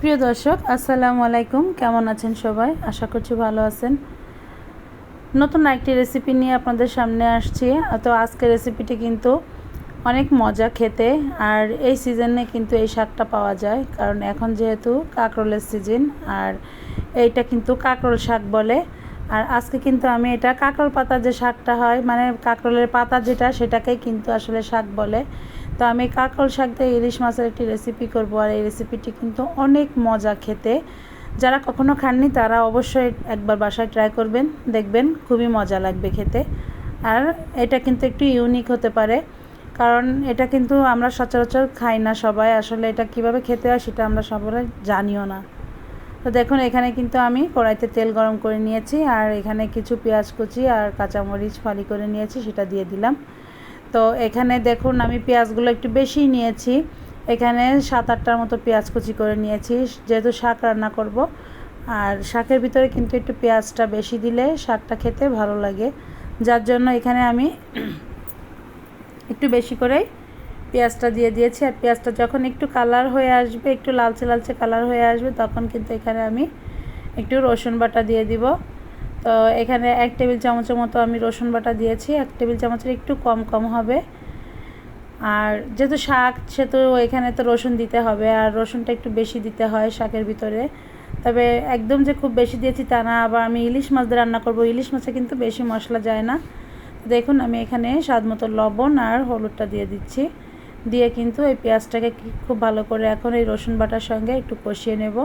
প্রিয় দর্শক আসসালামু আলাইকুম, কেমন আছেন সবাই? আশা করছি ভালো আছেন। নতুন একটি রেসিপি নিয়ে আপনাদের সামনে আসছি। তো আজকের রেসিপিটি কিন্তু অনেক মজা খেতে, আর এই সিজনে কিন্তু এই শাকটা পাওয়া যায়, কারণ এখন যেহেতু কাঁকরোলের সিজন, আর এইটা কিন্তু কাঁকরোল শাক বলে। আর আজকে কিন্তু আমি এটা কাঁকরোল পাতা যে শাকটা হয়, মানে কাঁকরোলের পাতা যেটা, সেটাকেই কিন্তু আসলে শাক বলে। তো আমি কাঁকরোল শাক দিয়ে ইলিশ মাছের একটি রেসিপি করব, আর এই রেসিপিটি কিন্তু অনেক মজা খেতে। যারা কখনো খাননি তারা অবশ্যই একবার বাসায় ট্রাই করবেন, দেখবেন খুবই মজা লাগবে খেতে। আর এটা কিন্তু একটু ইউনিক হতে পারে, কারণ এটা কিন্তু আমরা সচরাচর খাই না সবাই। আসলে এটা কিভাবে খেতে হয় সেটা আমরা সবাই জানিও না। তো দেখুন, এখানে কিন্তু আমি কড়াইতে তেল গরম করে নিয়েছি, আর এখানে কিছু পেঁয়াজ কুচি আর কাঁচামরিচ ফালি করে নিয়েছি, সেটা দিয়ে দিলাম। তো এখানে দেখুন, আমি পেঁয়াজগুলো একটু বেশি নিয়েছি, এখানে 7-8টার মতো পেঁয়াজ কুচি করে নিয়েছি, যেহেতু শাক রান্না করব। আর শাকের ভিতরে কিন্তু একটু পেঁয়াজটা বেশি দিলে শাকটা খেতে ভালো লাগে, যার জন্য এখানে আমি একটু বেশি করেই পেঁয়াজটা দিয়ে দিয়েছি। আর পেঁয়াজটা যখন একটু কালার হয়ে আসবে, একটু লালচে লালচে কালার হয়ে আসবে, তখন কিন্তু এখানে আমি একটু রসুন বাটা দিয়ে দিব। তো এখানে 1 টেবিল চামচের মতো আমি রসুন বাটা দিয়েছি, 1 টেবিল চামচের একটু কম হবে। আর যেহেতু শাক, সেহেতু এখানে তো রসুন দিতে হবে, আর রসুনটা একটু বেশি দিতে হয় শাকের ভিতরে। তবে একদম যে খুব বেশি দিয়েছি তা না, আবার আমি ইলিশ মাছ দিয়ে রান্না করব, ইলিশ মাছে কিন্তু বেশি মশলা যায় না। দেখুন, আমি এখানে স্বাদ মতো লবণ আর হলুদটা দিয়ে দিচ্ছি, দিয়ে কিন্তু এই পেঁয়াজটাকে খুব ভালো করে এখন এই রসুন বাটার সঙ্গে একটু কষিয়ে নেব।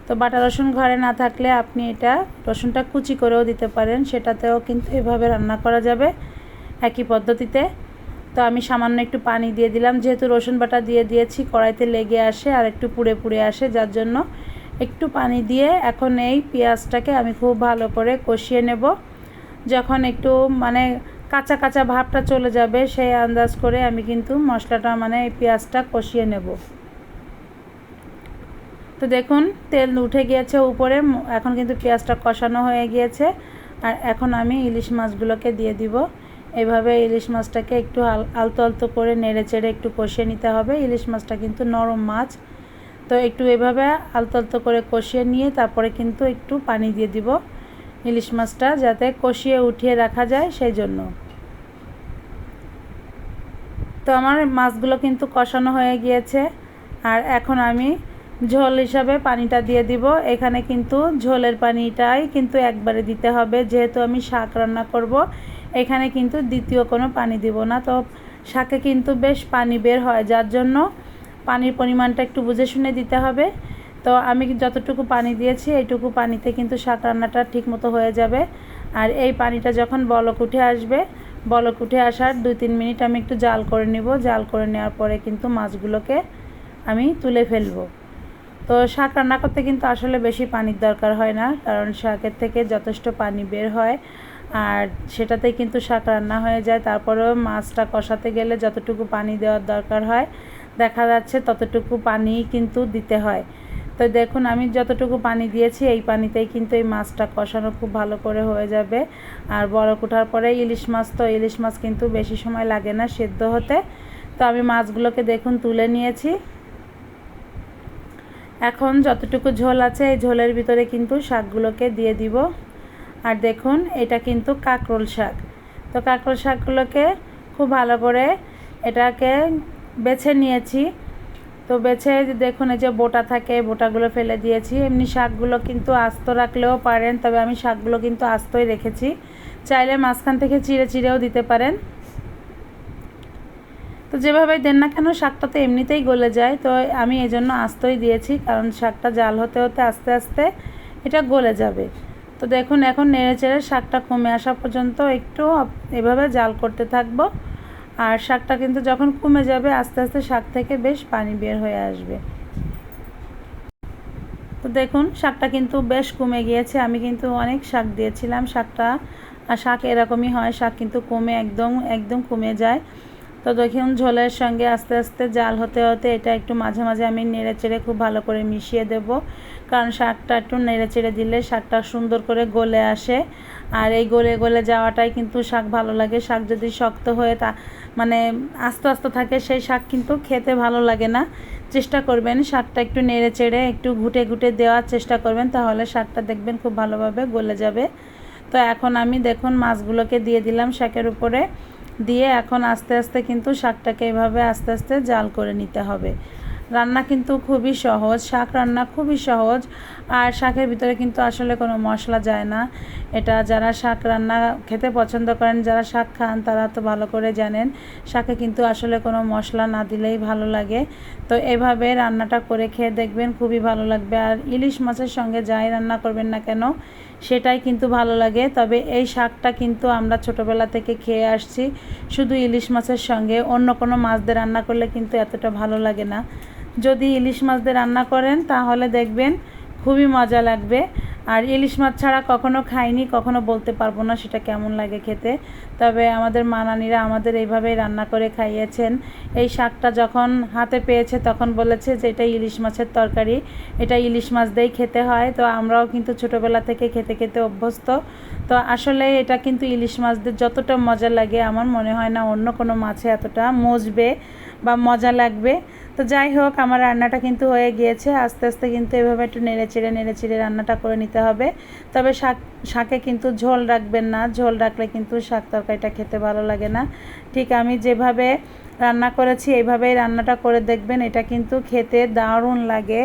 তো বাটা রসুন ঘরে না থাকলে আপনি এটা রসুনটা কুচি করেও দিতে পারেন, সেটাতেও কিন্তু এভাবে রান্না করা যাবে একই পদ্ধতিতে। তো আমি সামান্য একটু পানি দিয়ে দিলাম, যেহেতু রসুন বাটা দিয়ে দিয়েছি, কড়াইতে লেগে আসে আর একটু পুড়ে আসে, যার জন্য একটু পানি দিয়ে এখন এই পেঁয়াজটাকে আমি খুব ভালো করে কষিয়ে নেব। যখন একটু মানে কাঁচা কাঁচা ভাবটা চলে যাবে, সেই আন্দাজ করে আমি কিন্তু মশলাটা মানে এই পেঁয়াজটা কষিয়ে নেব। তো দেখুন, তেল উঠে গিয়েছে উপরে, এখন কিন্তু পেঁয়াজটা কষানো হয়ে গিয়েছে। আর এখন আমি ইলিশ মাছগুলোকে দিয়ে দিব। এইভাবে ইলিশ মাছটাকে একটু আলতো আলতো করে নেড়ে চেড়ে একটু কষিয়ে নিতে হবে। ইলিশ মাছটা কিন্তু নরম মাছ, তো একটু এভাবে আলতো আলতো করে কষিয়ে নিয়ে তারপরে কিন্তু একটু পানি দিয়ে দিব ইলিশ মাছটা যাতে কষিয়ে উঠিয়ে রাখা যায়, সেই জন্য। তো আমার মাছগুলো কিন্তু কষানো হয়ে গিয়েছে, আর এখন আমি ঝোল হিসাবে পানিটা দিয়ে দিব। এখানে কিন্তু ঝোলের পানিটাই কিন্তু একবারে দিতে হবে, যেহেতু আমি শাক রান্না করব। এখানে কিন্তু দ্বিতীয় কোনো পানি দিব না। তো শাকে কিন্তু বেশ পানি বের হয়, যার জন্য পানির পরিমাণটা একটু বুঝে শুনে দিতে হবে। তো আমি যতটুকু পানি দিয়েছি এইটুকু পানিতে কিন্তু শাক রান্নাটা ঠিকমতো হয়ে যাবে। আর এই পানিটা যখন বলক উঠে আসবে, বলক উঠে আসার 2-3 মিনিট আমি একটু জাল করে নিব। জাল করে নেওয়ার পরে কিন্তু মাছগুলোকে আমি তুলে ফেলবো। তো শাক রান্না করতে কিন্তু আসলে বেশি পানির দরকার হয় না, কারণ শাকের থেকে যথেষ্ট পানি বের হয়, আর সেটাতেই কিন্তু শাক রান্না হয়ে যায়। তারপরেও মাছটা কষাতে গেলে যতটুকু পানি দেওয়ার দরকার হয়, দেখা যাচ্ছে ততটুকু পানি কিন্তু দিতে হয়। তো দেখুন, আমি যতটুকু পানি দিয়েছি এই পানিতেই কিন্তু এই মাছটা কষানো খুব ভালো করে হয়ে যাবে। আর বলক ওঠার পরে ইলিশ মাছ, তো ইলিশ মাছ কিন্তু বেশি সময় লাগে না সেদ্ধ হতে। তো আমি মাছগুলোকে দেখুন তুলে নিয়েছি। এখন যতটুকু ঝোল আছে এই ঝোলের ভিতরে কিন্তু শাকগুলোকে দিয়ে দিব। আর দেখুন, এটা কিন্তু কাঁকরোল শাক। তো কাঁকরোল শাকগুলোকে খুব ভালো করে এটাকে বেছে নিয়েছি। তো বেছে দেখুন, এই যে বোটা থাকে, বোটাগুলো ফেলে দিয়েছি। এমনি শাকগুলো কিন্তু আস্ত রাখলেও পারেন, তবে আমি শাকগুলো কিন্তু আস্তই রেখেছি। চাইলে মাঝখান থেকে চিড়ে চিড়েও দিতে পারেন। তো যেভাবেই দেন না কেন, শাকটা তো এমনিতেই গলে যায়, তো আমি এই জন্য আস্তই দিয়েছি, কারণ শাকটা জাল হতে হতে আস্তে আস্তে এটা গলে যাবে। তো দেখুন, এখন নেড়ে চেড়ে শাকটা কমে আসা পর্যন্ত একটু এভাবে জাল করতে থাকবো। আর শাকটা কিন্তু যখন কমে যাবে, আস্তে আস্তে শাক থেকে বেশ পানি বের হয়ে আসবে। তো দেখুন, শাকটা কিন্তু বেশ কমে গিয়েছে। আমি কিন্তু অনেক শাক দিয়েছিলাম, শাকটা আর শাক এরকমই হয়, শাক কিন্তু কমে একদম একদম কমে যায়। তো দেখুন, ঝোলের সঙ্গে আস্তে আস্তে জাল হতে হতে এটা একটু মাঝে মাঝে আমি নেড়ে চেড়ে খুব ভালো করে মিশিয়ে দেব, কারণ শাকটা একটু নেড়ে চেড়ে দিলে শাকটা সুন্দর করে গলে আসে। আর এই গলে গলে যাওয়াটাই কিন্তু শাক ভালো লাগে। শাক যদি শক্ত হয়ে মানে আস্তে আস্তে থাকে, সেই শাক কিন্তু খেতে ভালো লাগে না। চেষ্টা করবেন শাকটা একটু নেড়ে চেড়ে একটু ঘুটে ঘুটে দেওয়ার চেষ্টা করবেন, তাহলে শাকটা দেখবেন খুব ভালোভাবে গলে যাবে। তো এখন আমি দেখুন মাছগুলোকে দিয়ে দিলাম শাকের উপরে, দিয়ে এখন আস্তে আস্তে কিন্তু শাকটাকে এভাবে আস্তে আস্তে জাল করে নিতে হবে। রান্না কিন্তু খুবই সহজ, শাক রান্না খুবই সহজ। আর শাকের ভিতরে কিন্তু আসলে কোনো মশলা যায় না। এটা যারা শাক রান্না খেতে পছন্দ করেন, যারা শাক খান, তারা তো ভালো করে জানেন শাকে কিন্তু আসলে কোনো মশলা না দিলেই ভালো লাগে। তো এভাবে রান্নাটা করে খেয়ে দেখবেন, খুবই ভালো লাগবে। আর ইলিশ মাছের সঙ্গে যাই রান্না করবেন না কেন সেটাই কিন্তু ভালো লাগে। তবে এই শাকটা কিন্তু আমরা ছোটোবেলা থেকে খেয়ে আসছি শুধু ইলিশ মাছের সঙ্গে, অন্য কোনো মাছ দিয়ে রান্না করলে কিন্তু এতটা ভালো লাগে না। যদি ইলিশ মাছ দিয়ে রান্না করেন তাহলে দেখবেন খুবই মজা লাগবে। আর ইলিশ মাছ ছাড়া কখনো খাইনি, কখনো বলতে পারবো না সেটা কেমন লাগে খেতে। তবে আমাদের মা নানিরা আমাদের এইভাবেই রান্না করে খাইয়েছেন। এই শাকটা যখন হাতে পেয়েছে তখন বলেছে যে এটা ইলিশ মাছের তরকারি, এটা ইলিশ মাছ দিয়েই খেতে হয়। তো আমরাও কিন্তু ছোটোবেলা থেকে খেতে খেতে অভ্যস্ত। তো আসলে এটা কিন্তু ইলিশ মাছদের যতটা মজা লাগে আমার মনে হয় না অন্য কোনো মাছে এতটা মজবে বা মজা লাগবে। তো যাই হোক, আমার রান্নাটা কিন্তু হয়ে গিয়েছে। আস্তে আস্তে কিন্তু এভাবে একটু নেড়ে চেড়ে রান্নাটা করে নিতে হবে। তবে শাকে কিন্তু ঝোল রাখবেন না, ঝোল রাখলে কিন্তু শাক তরকারিটা খেতে ভালো লাগে না। ঠিক আমি যেভাবে রান্না করেছি এইভাবেই রান্নাটা করে দেখবেন, এটা কিন্তু খেতে দারুণ লাগে।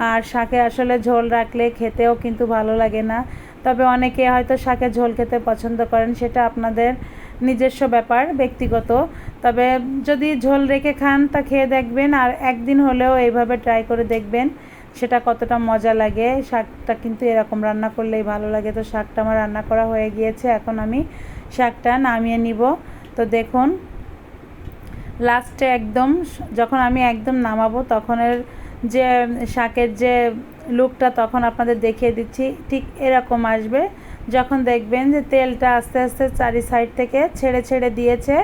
আর শাকে আসলে ঝোল রাখলে খেতেও কিন্তু ভালো লাগে না। তবে অনেকে হয়তো শাকে ঝোল খেতে পছন্দ করেন, সেটা আপনাদের নিজস্ব ব্যাপার, ব্যক্তিগত। তবে যদি ঝোল রেখে খান তা খেয়ে দেখবেন, আর একদিন হলেও এইভাবে ট্রাই করে দেখবেন সেটা কতটা মজা লাগে। শাকটা কিন্তু এরকম রান্না করলেই ভালো লাগে। তো শাকটা আমার রান্না করা হয়ে গিয়েছে, এখন আমি শাকটা নামিয়ে নিব। তো দেখুন লাস্টে একদম যখন আমি একদম নামাবো তখনের যে শাকের যে লুকটা তখন আপনাদের দেখিয়ে দিচ্ছি, ঠিক এরকম আসবে। যখন দেখবেন যে তেলটা আস্তে আস্তে চারি সাইড থেকে ছেড়ে ছেড়ে দিয়েছে,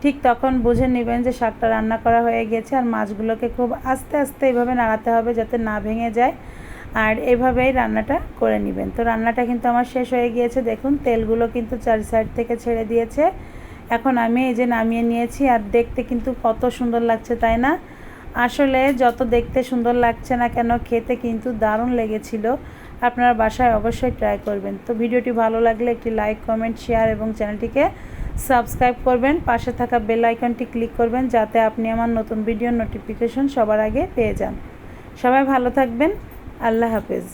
ঠিক তখন বুঝে নেবেন যে শাকটা রান্না করা হয়ে গেছে। আর মাছগুলোকে খুব আস্তে আস্তে এইভাবে নাড়াতে হবে যাতে না ভেঙে যায়। আর এইভাবেই রান্নাটা করে নেবেন। তো রান্নাটা কিন্তু আমার শেষ হয়ে গিয়েছে, দেখুন তেলগুলো কিন্তু চারি সাইড থেকে ছেড়ে দিয়েছে। এখন আমি এই যে নামিয়ে নিয়েছি, আর দেখতে কিন্তু কত সুন্দর লাগছে তাই না? আসলে যত দেখতে সুন্দর লাগছে না কেন খেতে কিন্তু দারুণ লেগেছিল। আপনারা বাসায় অবশ্যই ট্রাই করবেন। তো ভিডিওটি ভালো লাগলে একটি লাইক, কমেন্ট, শেয়ার এবং চ্যানেলটিকে সাবস্ক্রাইব করবেন। পাশে থাকা বেল আইকনটি ক্লিক করবেন যাতে আপনি আমার নতুন ভিডিওর নোটিফিকেশন সবার আগে পেয়ে যান। সবাই ভালো থাকবেন। আল্লাহ হাফেজ।